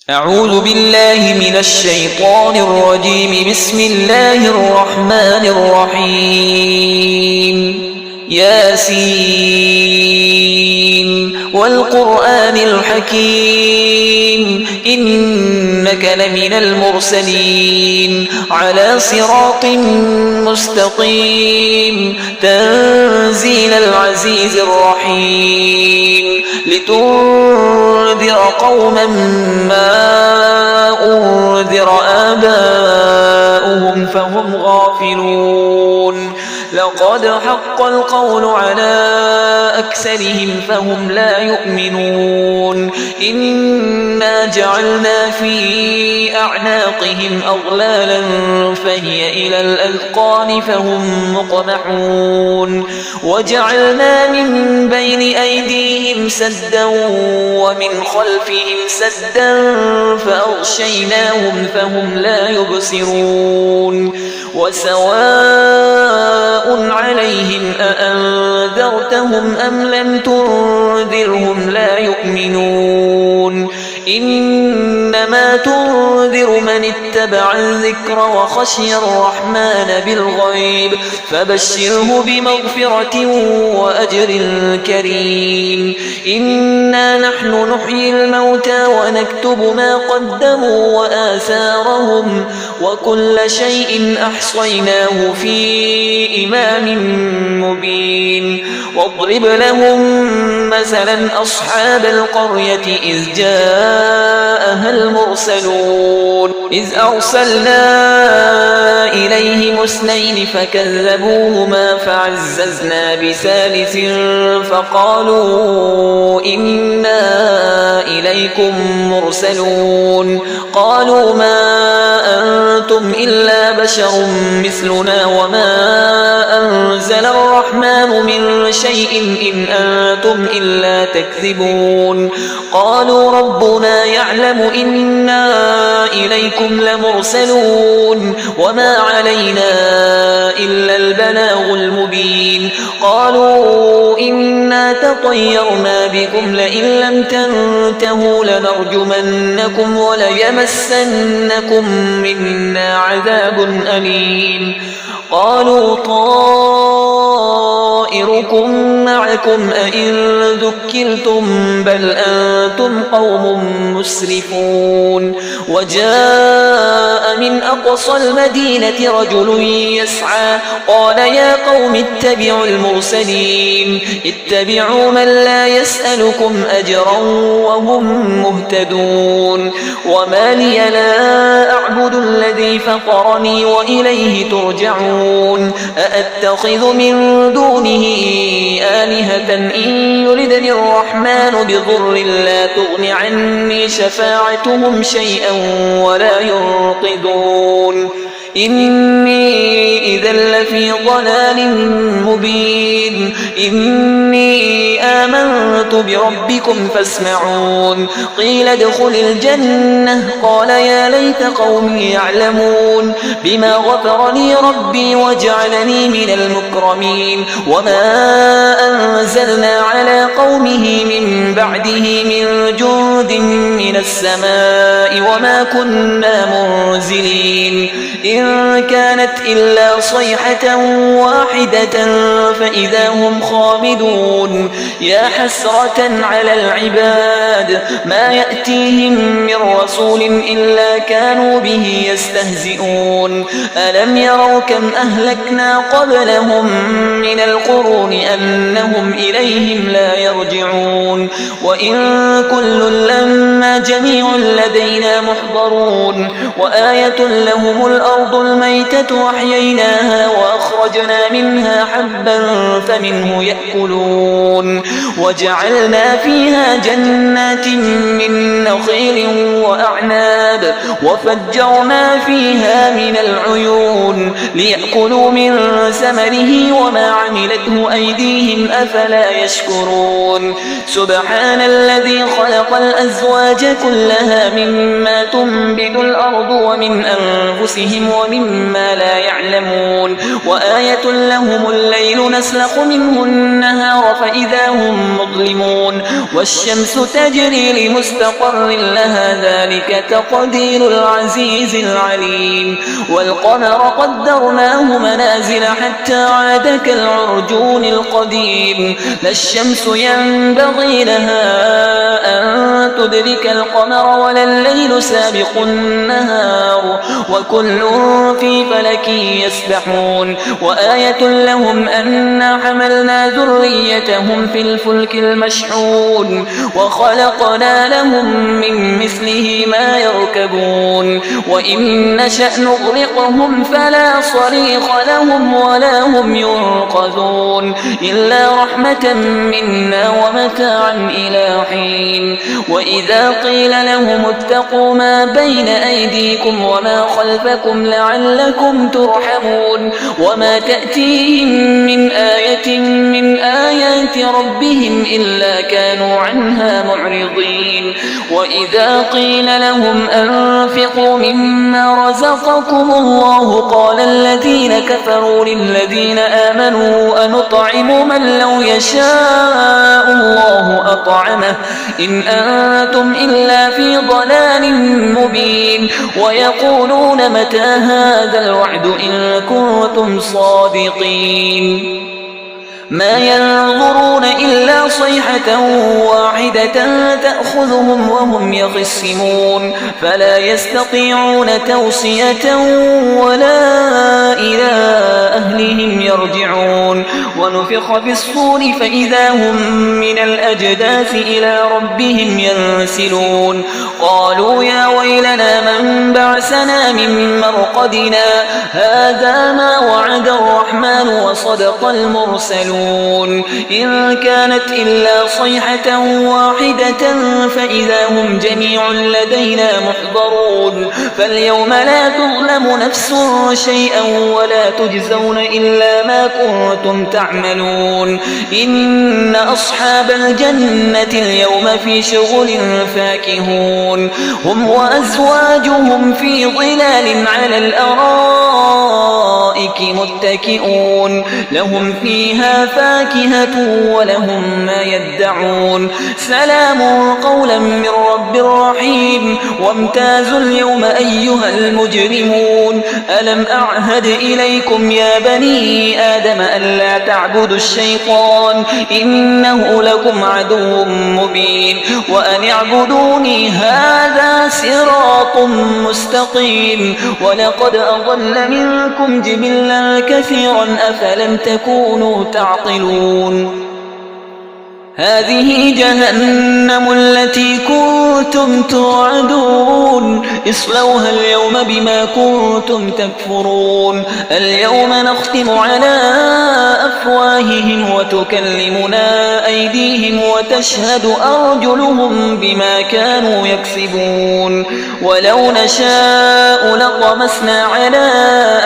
أعوذ بالله من الشيطان الرجيم. بسم الله الرحمن الرحيم. ياسين والقرآن الحكيم إنك لمن المرسلين على صراط مستقيم تنزيل العزيز الرحيم لتنذر قوما ما أنذر آباؤهم فهم غافلون. لقد حق القول على أكثرهم فهم لا يؤمنون. إنا جعلنا في أعناقهم أغلالا فهي إلى الأذقان فهم مقمحون. وجعلنا من بين أيديهم سدا ومن خلفهم سدا فأغشيناهم فهم لا يبصرون. وسواء عليهم أأنذرتهم أم لم تنذرهم لا يؤمنون. إنما تنذر من اتبع الذكر وخشي الرحمن بالغيب فبشره بمغفرة وأجر كريم. إنا نحن نحيي الموتى ونكتب ما قدموا وآثارهم وكل شيء أحصيناه في إمام مبين. واضرب لهم مثلا أصحاب القرية إذ جاءها المرسلون إذ أرسلنا إليهم اثنين فكذبوهما فعززنا بثالث فقالوا إنا إليكم مرسلون. قالوا ما أنتم إلا بشر مثلنا وما أنزل الرحمن من شيء إن أنتم إلا تكذبون. قالوا ربنا يعلم إنا إليكم لمرسلون وما علينا إلا البلاغ المبين. قالوا إنا تطيرنا بكم لئن لم تنتهوا لنرجمنكم وليمسنكم منا عذاب أليم. قالوا طائركم معكم أئن ذكرتم بل أنتم قوم مسرفون. وجاء من أقصى المدينة رجل يسعى قال يا قوم اتبعوا المرسلين اتبعوا من لا يسألكم أجرا وهم مهتدون. وما لي لا أعبد الذي فطرني وإليه ترجعون. أأتخذ من دونه آلهة إن يردني الرحمن بضر لا تغن عني شفاعتهم شيئا ولا ينقذون. إني إذا لفي ضلال مبين. إني آمنت بربكم فاسمعون. قيل ادخل الجنة قال يا ليت قومي يعلمون بما غفر لي ربي وجعلني من المكرمين. وما أنزلنا على قومه من بعده من جند من السماء وما كنا منزلين. إن كانت إلا صيحة واحدة فإذا هم خامدون. يا حسرة على العباد ما يأتيهم من رسول إلا كانوا به يستهزئون. ألم يروا كم أهلكنا قبلهم من القرون أنهم إليهم لا يرجعون. وإن كل لما جميع لدينا محضرون. وآية لهم الأرض الميتة وأحييناها وأخرجنا منها حبا فمنه يأكلون. وجعلنا فيها جنات من نخيل وأعناب وفجرنا فيها من العيون ليأكلوا من ثمره وما عملته أيديهم أفلا يشكرون. سبحان الذي خلق الأزواج كلها مما تنبت الأرض ومن أنفسهم ومما لا يعلمون وآية لهم الليل نسلخ منه النهار فإذا هم مظلمون والشمس تجري لمستقر لها ذلك تقدير العزيز العليم والقمر قدرناه منازل حتى عاد كالعرجون القديم لا الشمس ينبغي لها أن تدرك القمر ولا الليل سابق النهار وكل في فلك يسبحون وآية لهم أنا حملنا ذريتهم في الفلك المشحون وخلقنا لهم من مثله ما يركبون وإن نشأ نغرقهم فلا صريخ لهم ولا هم ينقذون إلا رحمة منا ومتاعا إلى حين وإذا قيل لهم اتقوا ما بين أيديكم وما خلفكم لعلكم ترحمون وما تأتيهم من آية من آيات ربهم إلا كانوا عنها معرضين وإذا قيل لهم أنفقوا مما رزقكم الله قال الذين كفروا للذين آمنوا أنطعم من لو يشاء الله أطعمه إن أنتم إلا في ضلال مبين ويقولون متى هذا الوعد إن كنتم صادقين ما ينظرون إلا صيحة واحدة تأخذهم وهم يخصمون فلا يستطيعون توصية ولا إلى أهلهم يرجعون ونفخ في الصور فإذا هم من الأجداث إلى ربهم ينسلون قالوا يا ويلنا من بعثنا من مرقدنا هذا ما وعد الرحمن وصدق المرسلون إن كانت إلا صيحة واحدة فإذا هم جميع لدينا محضرون فاليوم لا تظلم نفس شيئا ولا تجزون إلا ما كنتم تعملون إن أصحاب الجنة اليوم في شغل فاكهون هم وأزواجهم في ظلال على الأرائك متكئون لهم فيها فاكهة ولهم ما يدعون سلام قولا من رب رحيم وامتازوا اليوم أيها المجرمون ألم أعهد إليكم يا بني آدم ألا تعبدوا الشيطان إنه لكم عدو مبين وأن اعبدوني هذا صراط مستقيم ولقد أضل منكم جبلا كثيرا أفلم تكونوا تعقلون هذه جهنم التي كنتم توعدون اصلوها اليوم بما كنتم تكفرون اليوم نختم على أفواههم وتكلمنا أيديهم وتشهد أرجلهم بما كانوا يكسبون ولو نشاء لطمسنا على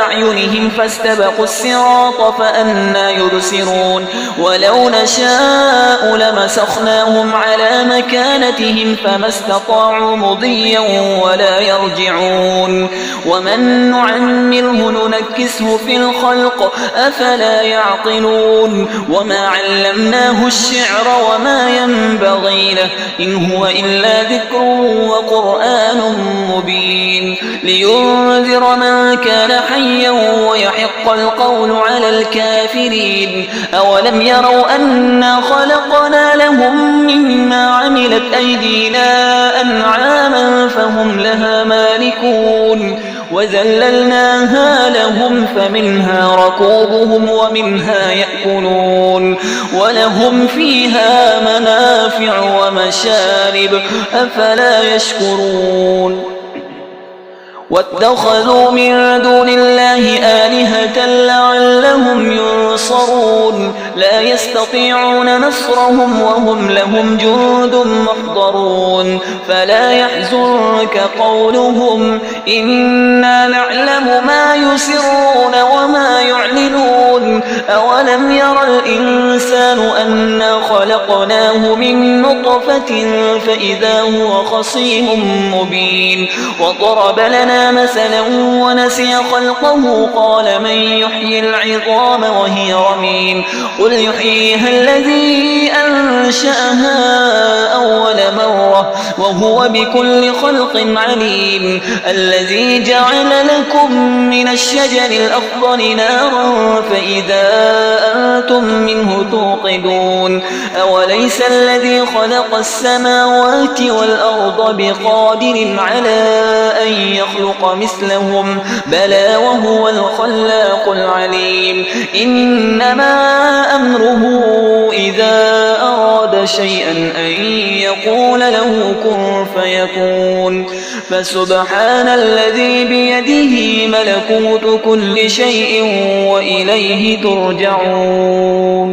أعينهم فاستبقوا الصراط فأنى يبصرون ولو نشاء لمسخناهم على مكانتهم فما استطاعوا مضيا ولا يرجعون ومن نعمره ننكسه في الخلق أفلا يعقلون وما علمناه الشعر وما ينبغي له إن هو إلا ذكر وقرآن مبين لينذر من كان حيا ويحق القول على الكافرين أولم يروا أنا خلقنا لهم مما عملت أيدينا أنعاما فهم لها مالكون وذللناها لهم فمنها ركوبهم ومنها يأكلون ولهم فيها منافع ومشارب أفلا يشكرون واتخذوا من دون الله آلهة لعلهم ينصرون لا يستطيعون نصرهم وهم لهم جند محضرون فلا يحزنك قولهم إنا نعلم ما يسرون وما يعلنون أولم ير الإنسان أنا خلقناه من نطفة فإذا هو خصيم مبين وضرب لنا مثلا ونسي خلقه قال من يحيي العظام وهي رميم قل يحييها الذي أنشأها أول مرة وهو بكل خلق عليم الذي جعل لكم من الشجر الأخضر نارا فإذا أنتم منه توقدون أوليس الذي خلق السماوات والأرض بقادر على أن يخلق مثلهم بلى وهو الخلاق العليم إنما أمره إذا أراد شيئا أن يقول له كن فيكون فسبحان الذي بيده ملكوت كل شيء وإليه ترجعون